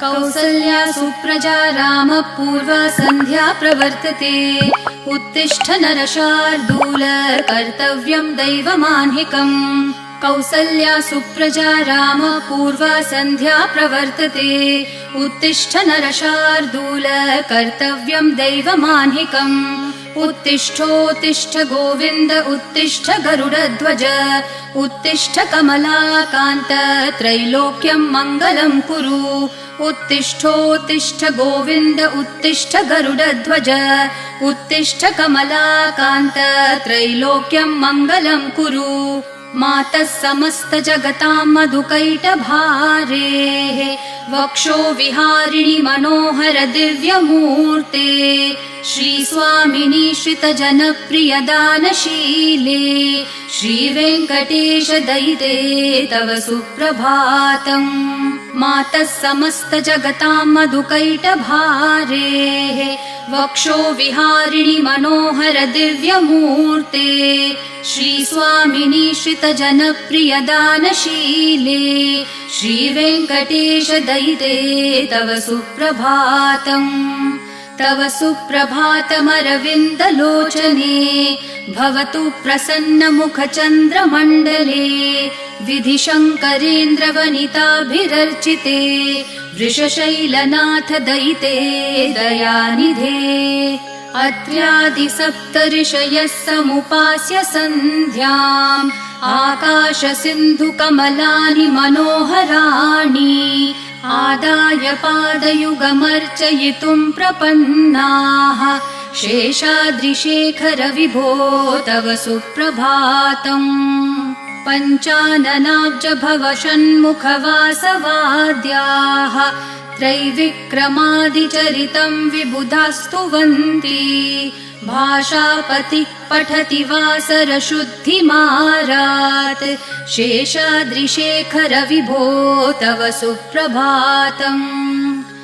कौसल्या सुप्रजा रामः पूर्वा सन्ध्या प्रवर्तते। उत्तिष्ठ नरशार्दूल कर्तव्यं दैवमाह्निकम्। कौसल्या सुप्रजा रामः पूर्वा सन्ध्या प्रवर्तते। उत्तिष्ठ नरशार्दूल कर्तव्यं दैवमाह्निकम्। उत्तिष्ठोत्तिष्ठ गोविन्द उत्तिष्ठ गरुडध्वज। उत्तिष्ठ कमलाकान्त त्रैलोक्यं मङ्गलं कुरु। उत्तिष्ठोत्तिष्ठ गोविन्द उत्तिष्ठ गरुडध्वज। उत्तिष्ठ कमलाकान्त त्रैलोक्यं मङ्गलं कुरु। मातः समस्त जगतां मधुकैटभारेः वक्षो विहारिणि मनोहर दिव्यमूर्ते। श्रीस्वामिनि श्रितजनप्रिय दानशीले श्रीवेङ्कटेश दयिते तव सुप्रभातम्। मातः समस्त जगतां मधुकैटभारेः वक्षो विहारिणि मनोहर दिव्यमूर्ते। श्रीस्वामिनि श्रितजनप्रिय दानशीले श्रीवेङ्कटेश दयिते तव सुप्रभातम्। तव सुप्रभातमरविन्दलोचने भवतु प्रसन्नमुखचन्द्रमण्डले। विधिशङ्करेन्द्रवनिताभिरर्चिते वृषशैलनाथ दयिते दयानिधे। अत्र्यादिसप्तऋषयः समुपास्य सन्ध्याम् आकाशसिन्धुकमलानि मनोहराणि आदाय पादयुगमर्चयितुं प्रपन्नाः। शेषाद्रिशेखर विभो तव सुप्रभातम्। पञ्चाननाब्ज भव षण्मुखवासवाद्याः त्रैविक्रमादिचरितं विबुधास्तुवन्ति। भाषापतिः पठति वासरशुद्धिमारात्। शेषाद्रिशेखर विभो तव सुप्रभातम्।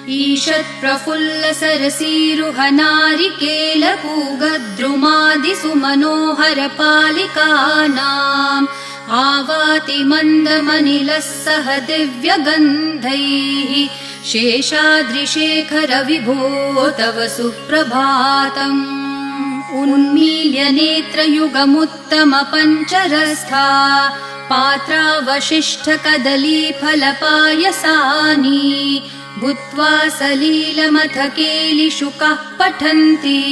ईषत्प्रफुल्ल सरसीरुहनारिकेलपूगद्रुमादिसुमनोहर पालिकानाम् आवाति मन्दमनिलः सह दिव्यगन्धैः। शेषाद्रिशेखर विभो तव सुप्रभातम्। उन्मील्य नेत्रयुगमुत्तम पञ्चरस्था पात्रावशिष्ठ कदलीफलपायसानि भूत्वा सलीलमथ केलिशुकाः पठन्ति।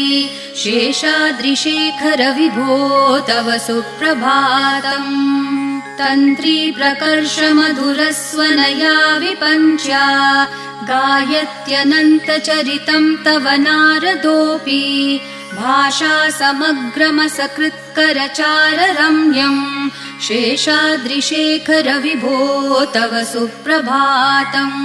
शेषाद्रिशेखर विभो तव सुप्रभातम्। तन्त्री प्रकर्ष मधुरस्वनया विपञ्च्या गायत्यनन्तचरितं तव नारदोऽपि। भाषा समग्रमसकृत्करचाररम्यम्। शेषाद्रिशेखर विभो तव सुप्रभातम्।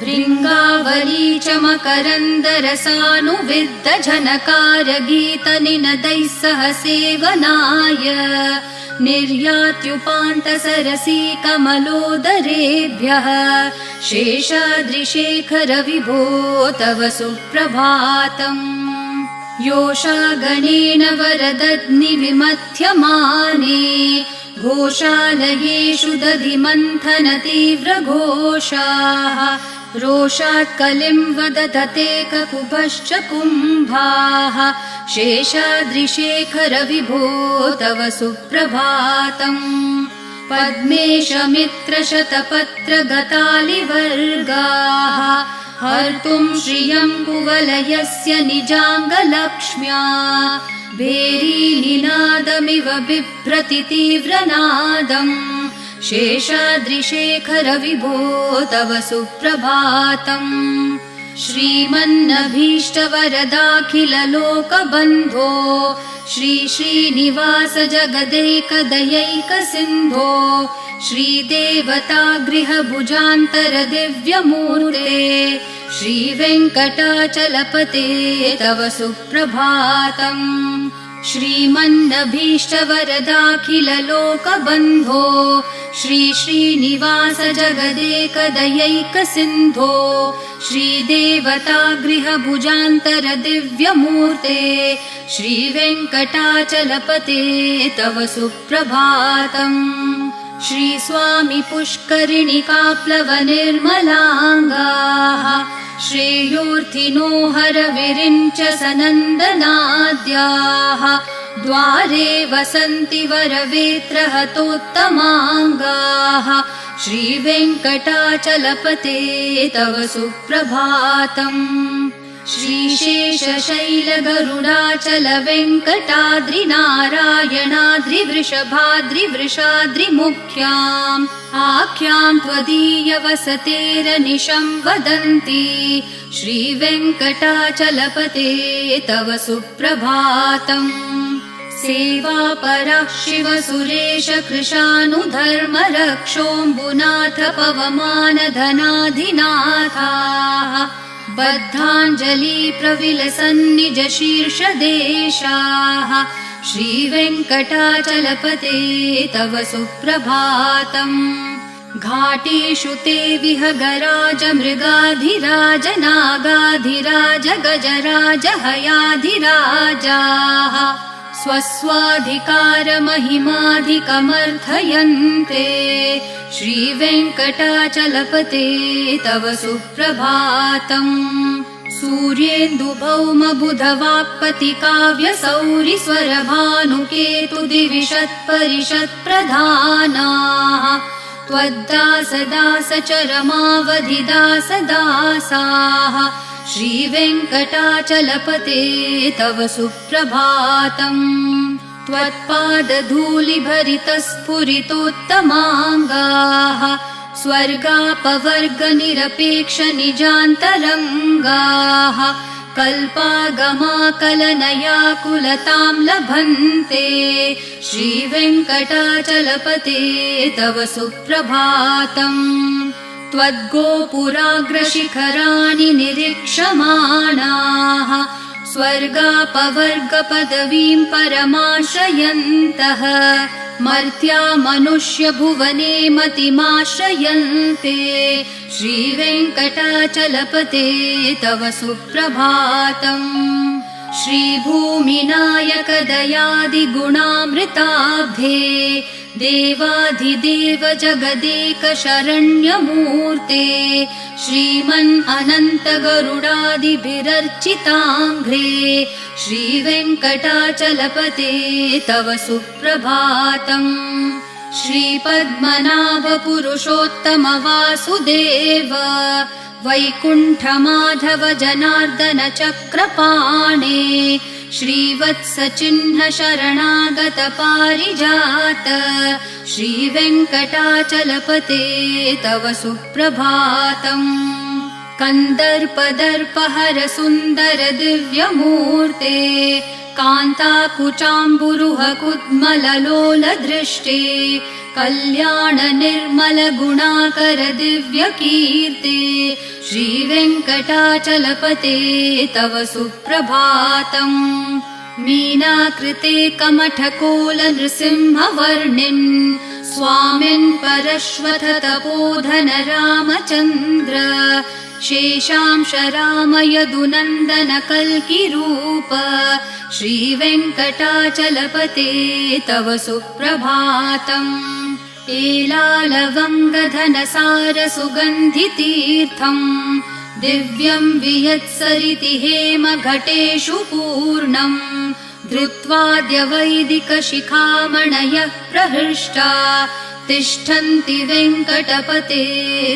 भृङ्गावली च मकरन्दरसानुविद्ध झनकार गीतनिनदैः सह सेवनाय निर्यात्युपान्त सरसी कमलोदरेभ्यः। शेषाद्रिशेखर विभो तव सुप्रभातम्। योषागणेन वरदग्निविमथ्यमाने घोषालयेषु दधिमन्थन तीव्रघोषाः। रोषात् कलिं वदधते ककुभश्च कुम्भाः। शेषाद्रिशेखर विभो तव सुप्रभातम्। पद्मेशमित्रशतपत्रगतालिवर्गाः हर्तुं श्रियं कुवलयस्य निजाङ्गलक्ष्म्या। भेरीनिनादमिव बिभ्रति तीव्रनादम्। शेषाद्रिशेखर विभो तव सुप्रभातम्। श्रीमन्नभीष्टवरदाखिललोकबन्धो श्री श्रीनिवास जगदैकदयैकसिन्धो श्रीदेवतागृहभुजान्तर दिव्यमूर्ते श्रीवेङ्कटाचलपते तव सुप्रभातम्। श्रीमन्नभीष्टवरदाखिललोकबन्धो श्री श्रीनिवास जगदेकदयैकसिन्धो श्रीदेवतागृहभुजान्तर दिव्यमूर्ते श्रीवेङ्कटाचलपते तव सुप्रभातम्। श्रीस्वामी पुष्करिणिकाप्लवनिर्मलाङ्गाः श्रेयोर्थिनो हरविरिञ्च सनन्दनाद्याः द्वारे वसन्ति वरवेत्रहतोत्तमाङ्गाः श्रीवेङ्कटाचलपते तव सुप्रभातम् श्रीशेषशैलगरुडाचल वेङ्कटाद्रिनारायणाद्रिवृषभाद्रिवृषाद्रिमुख्याम् आख्याम् त्वदीयवसतेरनिशं वदन्ति श्रीवेङ्कटाचलपते तव सुप्रभातम् सेवापरः शिवसुरेश कृशानुधर्म रक्षोऽम्बुनाथ पवमानधनाधिनाथाः बद्धाञ्जलि प्रविलसन्निज शीर्षदेशाः श्रीवेङ्कटाचलपते तव सुप्रभातम् घाटेषु ते विहगराज मृगाधिराज नागाधिराज गजराज हयाधिराजाः स्वस्वाधिकारमहिमाधिकमर्थयन्ते श्रीवेङ्कटाचलपते तव सुप्रभातम् सूर्येन्दुभौमबुधवाक्पतिकाव्यसौरिस्वरभानुकेतुदिविषत्परिषत्प्रधानाः त्वद्दासदासचरमावधिदासदासाः श्रीवेङ्कटाचलपते तव सुप्रभातम् त्वत्पादधूलिभरितस्फुरितोत्तमाङ्गाः स्वर्गापवर्गनिरपेक्षनिजान्तरङ्गाः कल्पागमाकलनयाकुलतां लभन्ते श्रीवेङ्कटाचलपते तव सुप्रभातम् त्वद्गोपुराग्रशिखराणि निरीक्षमाणाः स्वर्गापवर्गपदवीं परमाश्रयन्तः मर्त्या मनुष्यभुवने मतिमाश्रयन्ते श्रीवेङ्कटाचलपते तव सुप्रभातम् श्रीभूमिनायक दयादिगुणामृताब्धे देवाधिदेव जगदेक शरण्यमूर्ते श्रीमन् अनन्त गरुडादिभिरर्चिताङ्घ्रे श्रीवेङ्कटाचलपते तव सुप्रभातम् श्रीपद्मनाभ पुरुषोत्तम वासुदेव वैकुण्ठमाधव जनार्दन चक्रपाणे श्रीवत्सचिह्न शरणागत पारिजात श्रीवेङ्कटाचलपते तव सुप्रभातम् कन्दर्पदर्पहर सुन्दर दिव्यमूर्ते कान्ताकुचाम्बुरुह कुड्मललोल दृष्टे कल्याण निर्मल गुणाकर दिव्यकीर्ते श्रीवेङ्कटाचलपते तव सुप्रभातम् मीनाकृते कमठकोल नृसिंहवर्णिन् स्वामिन् परश्वथ तपोधन रामचन्द्र शेषांश राम यदुनन्दन कल्किरूप श्रीवेङ्कटाचलपते तव सुप्रभातम् एलालवङ्गधनसार सुगन्धितीर्थम् दिव्यं वियत्सरिति हेम घटेषु पूर्णम् धृत्वाद्य वैदिकशिखामणयः प्रहृष्टा तिष्ठन्ति वेङ्कटपते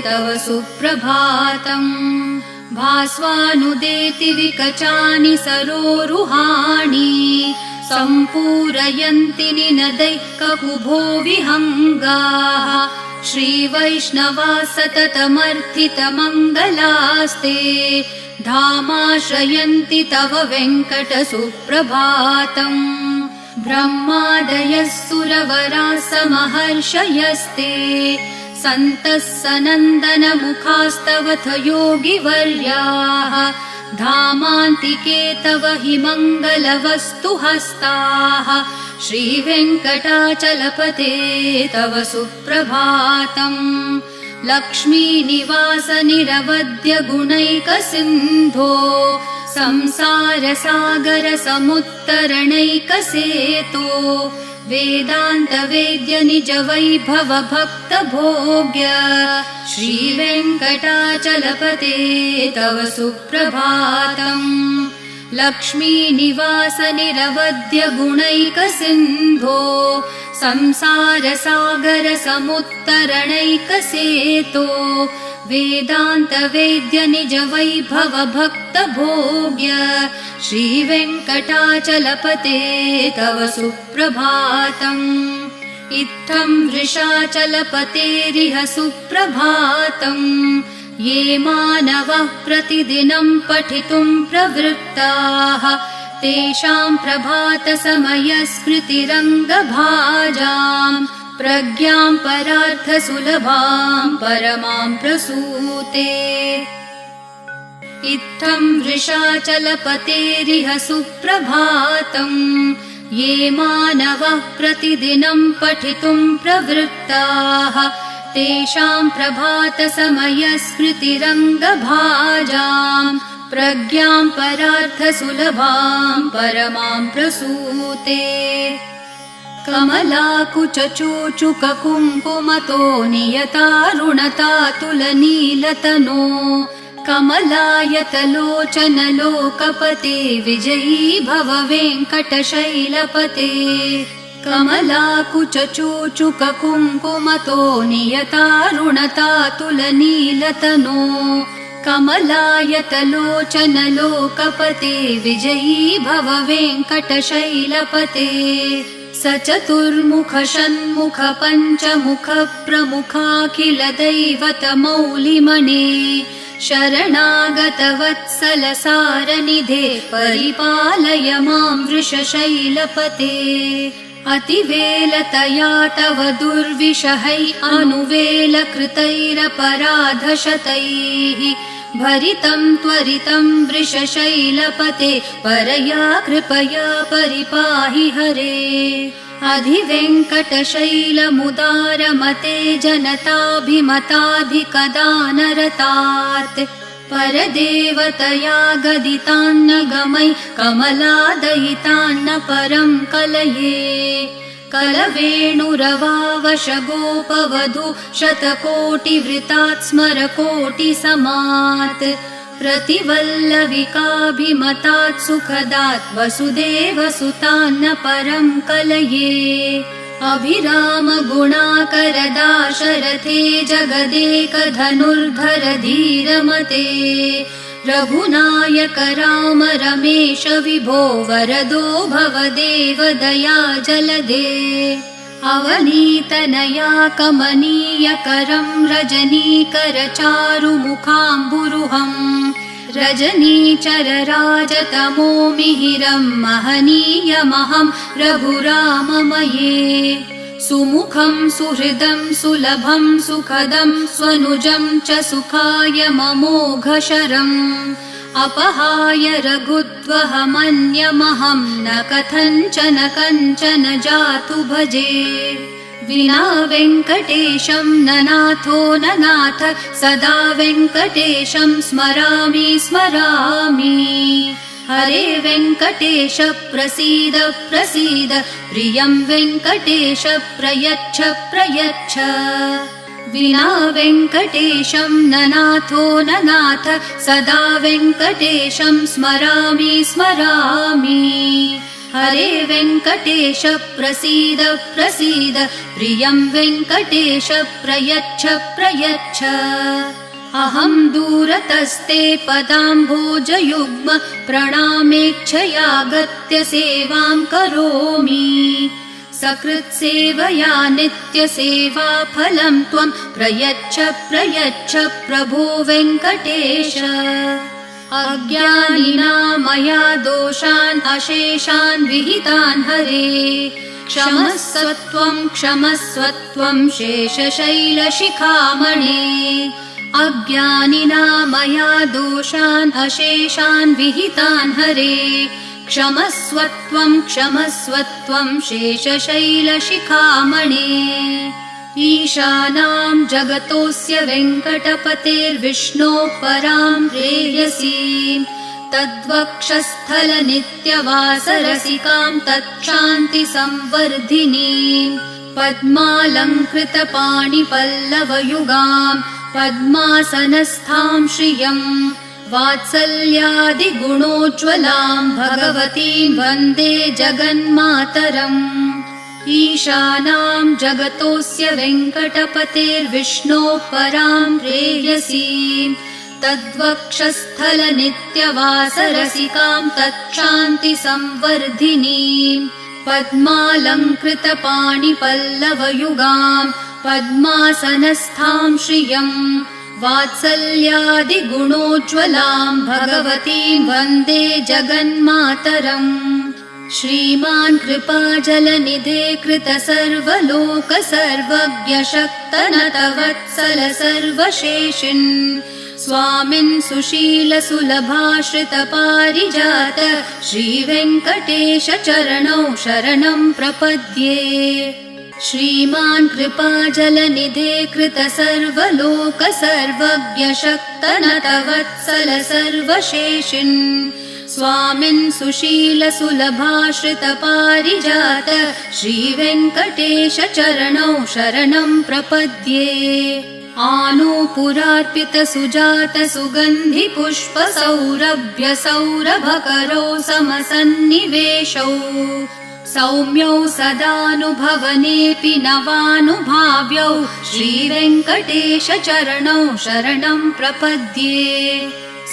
तव सुप्रभातम् भास्वानुदेति विकचानि सरोरुहाणि सम्पूरयन्ति निनदैः ककुभो विहङ्गाः श्रीवैष्णवा सततमर्थितमङ्गलास्ते धामाश्रयन्ति तव वेङ्कट सुप्रभातम् ब्रह्मादयः सुरवराः समहर्षयस्ते सन्तः सनन्दन मुखास्तवथ योगिवर्याः धामान्तिके तव हि मङ्गलवस्तु हस्ताः श्रीवेङ्कटाचलपते तव सुप्रभातम् लक्ष्मीनिवास निरवद्य गुणैकसिन्धो संसार सागर समुत्तरणैकसेतो वेदान्तवेद्य निज वैभव भक्त भोग्य श्रीवेङ्कटाचलपते तव सुप्रभातम्। लक्ष्मीनिवास निरवध्य गुणैकसिन्धो संसारसागर समुत्तरणैकसेतो वेदान्तवेद्य निज वैभव भक्त भोग्य श्रीवेङ्कटाचलपते तव सुप्रभातम्। इत्थं वृषाचलपतेरिह सुप्रभातम्। ये मानवः प्रतिदिनं पठितुं प्रवृत्ताः तेषां प्रभातसमयस्मृतिरङ्गभाजाम् प्रज्ञां परार्थसुलभां परमां प्रसूते। इत्थं वृषाचलपतेरिह सुप्रभातम्। ये मानवः प्रतिदिनं पठितुं प्रवृत्ताः तेषां प्रभातसमयस्मृतिरङ्गभाजाम् प्रज्ञां परार्थसुलभां परमां प्रसूते। कमलाकुचचूचुककुङ्कुमतो नियतारुणतातुलनीलतनो कमलायतलोचनलोकपते विजयी भव वेङ्कटशैलपते। कमलाकुचचूचुककुङ्कुमतो नियतारुणतातुलनीलतनो कमलायतलोचनलोकपते विजयी भव वेङ्कटशैलपते। स चतुर्मुख षण्मुख पञ्चमुख प्रमुखाखिल दैवतमौलिमणे शरणागत वत्सल सारनिधे परिपालय मां वृषशैलपते। अतिवेलतया तव दुर्विषहै अनुवेलकृतैरपराधशतैः भरितं त्वरितं वृषशैलपते परया कृपया परिपाहि हरे। अधिवेङ्कटशैलमुदारमते जनताभिमताधिकदानरतात् परदेवतया गदितान्नगमै कमलादयितान्न परं कलये। कलवेणुरवावशगोपवधू शतकोटिवृतात् स्मरकोटिसमात् प्रतिवल्लविकाभिमतात् सुखदात् वसुदेवसुतान्न परं कलये। अभिराम गुणाकर दाशरथे जगदेकधनुर्धर धीरमते रघुनायक राम रमेश विभो वरदो भवदेव दया जलदे। अवनीतनया कमनीयकरं रजनीकर चारुमुखाम्बुरुहम् रजनीचरराजतमो मिहिरं महनीयमहं रघुराममये। सुमुखं सुहृदं सुलभं सुखदं स्वनुजं च सुखाय ममोघशरम् अपहाय रघुत्वहमन्यमहं न कथञ्चन कञ्चन जातु भजे। विना वेङ्कटेशं न नाथो न नाथ सदा वेङ्कटेशं स्मरामि स्मरामि। हरे वेङ्कटेश प्रसीद प्रसीद प्रियं वेङ्कटेश प्रयच्छ प्रयच्छ। विना वेङ्कटेशं न नाथो न नाथ सदा वेङ्कटेशं स्मरामि स्मरामि। हरे वेङ्कटेश प्रसीद प्रसीद प्रियं वेङ्कटेश प्रयच्छ प्रयच्छ। अहं दूरतस्ते पदाम्भोजयुग्म प्रणामेच्छयागत्य सेवां करोमि। सकृत्सेवया नित्यसेवाफलं त्वं प्रयच्छ प्रयच्छ प्रभो वेङ्कटेश। अज्ञानिना मया दोषान् अशेषान् विहितान् हरे क्षमस्वत्वं शेषशैलशिखामणे। अज्ञानिना मया दोषान् अशेषान् विहितान् हरे क्षमस्वत्वं शेषशैलशिखामणे। ईशानां जगतोऽस्य वेङ्कटपतेर्विष्णोः परां प्रेयसीं तद्वक्षस्थलनित्यवासरसिकां तत्क्षान्तिसंवर्धिनीं पद्मालङ्कृतपाणिपल्लवयुगां पद्मासनस्थां श्रियं वात्सल्यादिगुणोज्ज्वलां भगवतीं वन्दे जगन्मातरम् ईशानां जगतोऽस्य वेङ्कटपतेर्विष्णोः परां प्रेयसीं तद्वक्षस्थलनित्यवासरसिकां तत्क्षान्तिसंवर्धिनीं पद्मालङ्कृतपाणिपल्लवयुगां पद्मासनस्थां श्रियं वात्सल्यादिगुणोज्ज्वलां भगवतीं वन्दे जगन्मातरम् श्रीमान् कृपाजलनिधे कृतसर्वलोक सर्वज्ञ शक्तनतवत्सल सर्वशेषिन् स्वामिन् सुशील सुलभाश्रित पारिजात श्रीवेङ्कटेश चरणौ शरणं प्रपद्ये श्रीमान् कृपाजलनिधे कृतसर्वलोक सर्वज्ञ शक्तनतवत्सल सर्वशेषिन् स्वामिन् सुशील सुलभाश्रित पारिजात श्रीवेङ्कटेश चरणौ शरणं प्रपद्ये आनूपुरार्पित सुजात सुगन्धि पुष्प सौरभ्य सौरभकरौ समसन्निवेशौ सौम्यौ सदानुभवनेऽपि नवानुभाव्यौ श्रीवेङ्कटेश चरणौ शरणं प्रपद्ये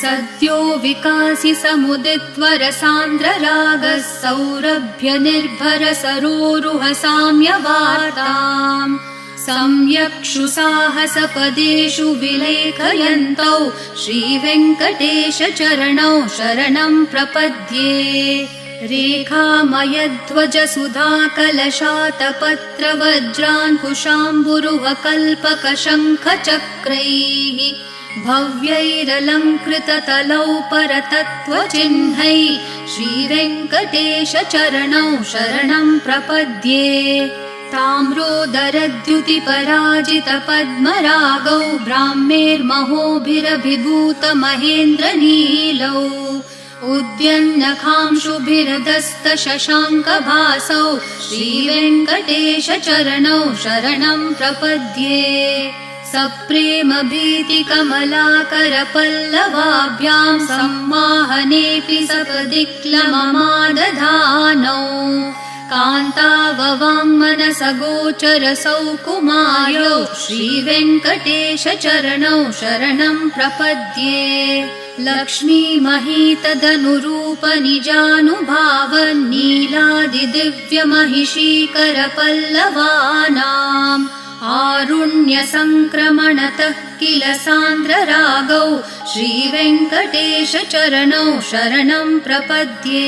सद्यो विकासि समुदित्वरसान्द्ररागः सौरभ्य निर्भर सरोरुह साम्यवार्ताम् सम्यक्षु साहसपदेषु विलेखयन्तौ श्रीवेङ्कटेश चरणौ शरणं प्रपद्ये रेखामयध्वज सुधाकलशातपत्रवज्राङ्कुशाम्बुरुह कल्पकशङ्खचक्रैः भव्यैरलङ्कृततलौ परतत्त्वचिह्नैः श्रीवेङ्कटेश चरणौ शरणं प्रपद्ये ताम्रोदरद्युतिपराजित पद्मरागौ ब्राह्मेर्महोभिरभिभूत महेन्द्रनीलौ उद्यन्नखांशुभिरदस्त शशाङ्कभासौ श्रीवेङ्कटेश चरणौ शरणं प्रपद्ये सप्रेम भीतिकमलाकरपल्लवाभ्यां सम्माहनेऽपि सपदिक्लममादधानौ कान्ताववाङ्मनसगोचरसौ कुमार्यौ श्रीवेङ्कटेश चरणौ शरणं प्रपद्ये लक्ष्मीमहीतदनुरूपनिजानुभावन्नीलादिदिव्यमहिषीकरपल्लवानाम् आरुण्यसङ्क्रमणतः किल सान्द्ररागौ श्रीवेङ्कटेश चरणौ शरणं प्रपद्ये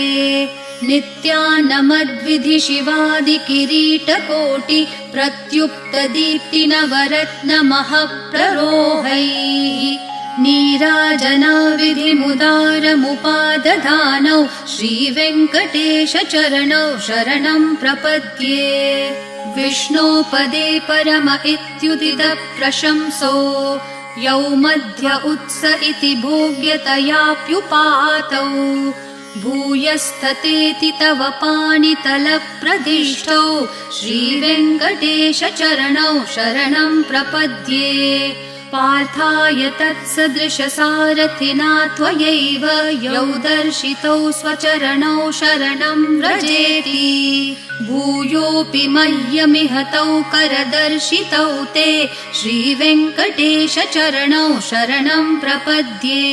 नित्यानमद्विधि शिवादिकिरीटकोटि प्रत्युक्तदीप्तिनवरत्नमःप्ररोहैः नीराजनाविधिमुदारमुपादधानौ श्रीवेङ्कटेश चरणौ शरणं प्रपद्ये विष्णोपदे परम इत्युदित प्रशंसो यौ मध्य उत्स इति भोग्यतयाप्युपातौ भूयस्ततेति तव पाणितलप्रदिष्टौ श्रीवेङ्कटेश चरणौ शरणं प्रपद्ये पार्थाय तत्सदृशसारथिना त्वयैव यौ दर्शितौ स्वचरणौ शरणं व्रजेति भूयोऽपि मह्यमिहतौ करदर्शितौ ते श्रीवेङ्कटेश चरणौ शरणं प्रपद्ये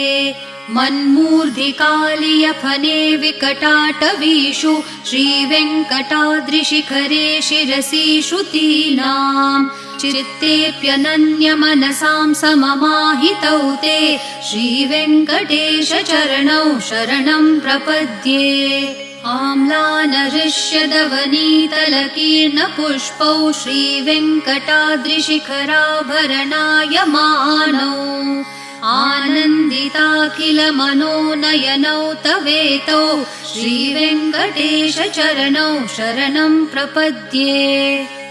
मन्मूर्धिकालियफने विकटाटवीषु श्रीवेङ्कटाद्रिशिखरे शिरसि श्रुतीनाम् चित्तेऽप्यनन्यमनसां सममाहितौ ते श्रीवेङ्कटेश चरणौ शरणं प्रपद्ये आम्लानहृष्यदवनीतलकीर्णपुष्पौ श्रीवेङ्कटाद्रिशिखराभरणायमानौ आनन्दिताखिल मनोनयनौ तवेतौ श्रीवेङ्कटेश चरणौ शरणं प्रपद्ये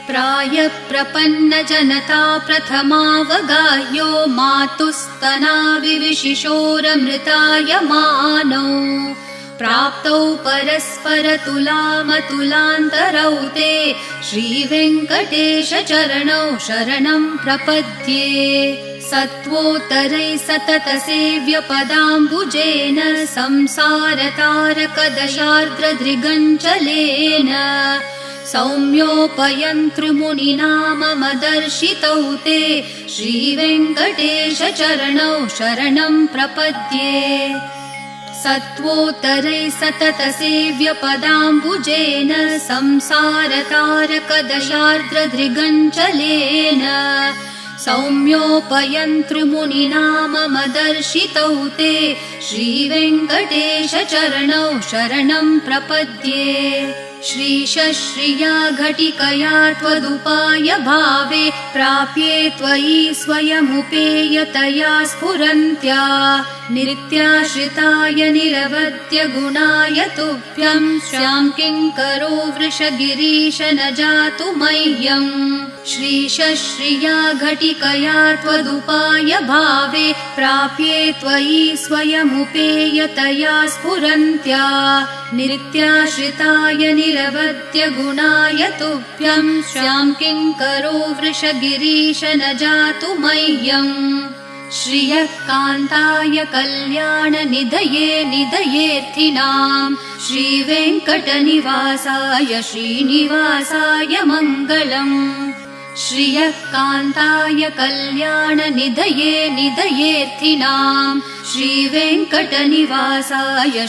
प्रायप्रपन्नजनता प्रथमावगाह्यो मातुस्तनाविविशिशोरमृतायमानौ प्राप्तौ परस्परतुलामतुलान्तरौ ते श्रीवेङ्कटेशचरणौ शरणं प्रपद्ये सत्वोत्तरै सततसेव्यपदाम्बुजेन संसारतारकदशार्द्रदृगञ्चलेन सौम्योपयन्तृमुनिनाममदर्शितौ ते श्रीवेङ्कटेशचरणौ शरणं प्रपद्ये सत्वोत्तरै सततसेव्यपदाम्बुजेन संसारतारकदशार्द्रदृगञ्चलेन सौम्योपयन्तृमुनिनाममदर्शितौ ते श्रीवेङ्कटेशचरणौ शरणं प्रपद्ये श्रीशश्रिया घटिकया त्वदुपाय भावे प्राप्ये त्वयि स्वयमुपेयतया स्फुरन्त्या नित्याश्रिताय निरवद्य गुणाय तुभ्यं श्यां किङ्करो वृषगिरीश न जातु मह्यम् श्रीशश्रिया घटिकया त्वदुपाय भावे प्राप्ये त्वयि स्वयमुपेयतया स्फुरन्त्या नित्याश्रिताय निरवद्य गुणाय तुभ्यं श्यां किङ्करो वृषगिरीश न जातु मह्यम् श्रियः कान्ताय कल्याणनिधये निधयेऽर्थिनां श्रीवेङ्कटनिवासाय श्रीनिवासाय मङ्गलम् श्रियः कान्ताय कल्याणनिधये निधयेऽर्थिनां श्रीवेङ्कटनिवासाय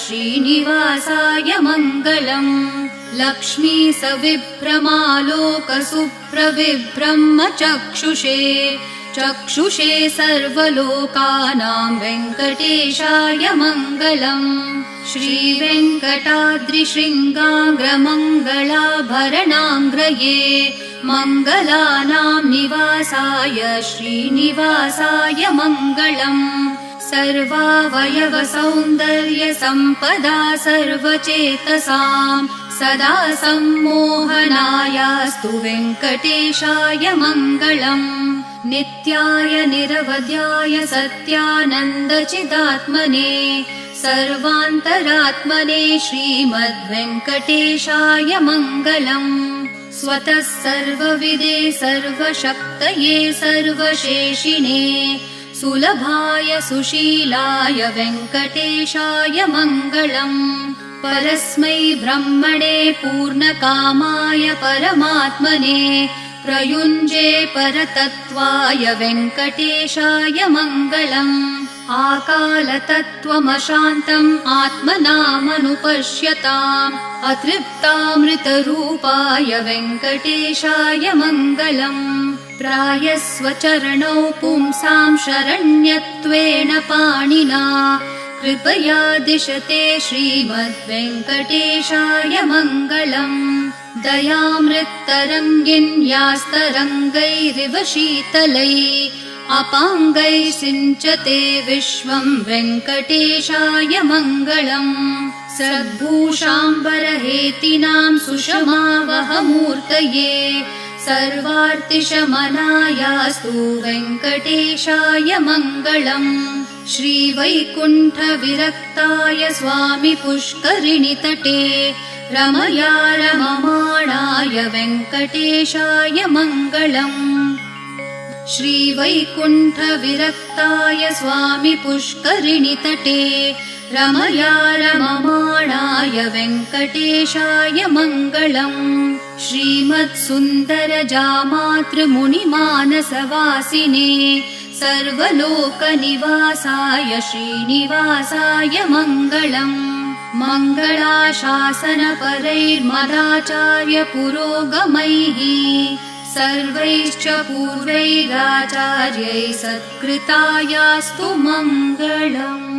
श्रीनिवासाय मङ्गलम् लक्ष्मी सविभ्रमालोकसुप्रविभ्रमचक्षुषे चक्षुषे सर्वलोकानां वेङ्कटेशाय मङ्गलम् श्रीवेङ्कटाद्रिशृङ्गाग्रमङ्गलाभरणाङ्ग्रये मङ्गलानां निवासाय श्रीनिवासाय मङ्गलम् सर्वावयवसौन्दर्यसम्पदा सर्वचेतसां सदा सम्मोहनायास्तु वेङ्कटेशाय मङ्गलम् नित्याय निरवध्याय सत्यानन्दचिदात्मने सर्वान्तरात्मने श्रीमद्वेङ्कटेशाय मङ्गलम् स्वतः सर्वविदे सर्वशक्तये सर्वशेषिणे सुलभाय सुशीलाय वेङ्कटेशाय मङ्गलम् परस्मै ब्रह्मणे पूर्णकामाय परमात्मने प्रयुञ्जे परतत्त्वाय वेङ्कटेशाय मङ्गलम् आकालतत्त्वमशान्तम् आत्मनामनुपश्यताम् अतृप्तामृतरूपाय वेङ्कटेशाय मङ्गलम् प्रायस्वचरणौ पुंसां शरण्यत्वेन पाणिना कृपया दिशते श्रीमद्वेङ्कटेशाय मङ्गलम् दयामृत्तरङ्गिन्यास्तरङ्गैरिव शीतलैः अपाङ्गैः सिञ्चते विश्वं वेङ्कटेशाय मङ्गलम् सद्भूषाम्बरहेतिनां सुषमावहमूर्तये सर्वार्तिशमनायास्तु वेङ्कटेशाय मङ्गलम् श्रीवैकुण्ठविरक्ताय स्वामि पुष्करिणीतटे रमया रममाणाय वेङ्कटेशाय मङ्गलम् श्रीवैकुण्ठविरक्ताय स्वामि पुष्करिणीतटे रमया रममाणाय वेङ्कटेशाय मङ्गलम् श्रीमत्सुन्दरजामातृमुनिमानसवासिने सर्वलोकनिवासाय श्रीनिवासाय मङ्गलम् मङ्गलाशासनपरैर्मदाचार्य पुरोगमैः सर्वैश्च पूर्वैराचार्यैः सत्कृतायास्तु मङ्गलम्।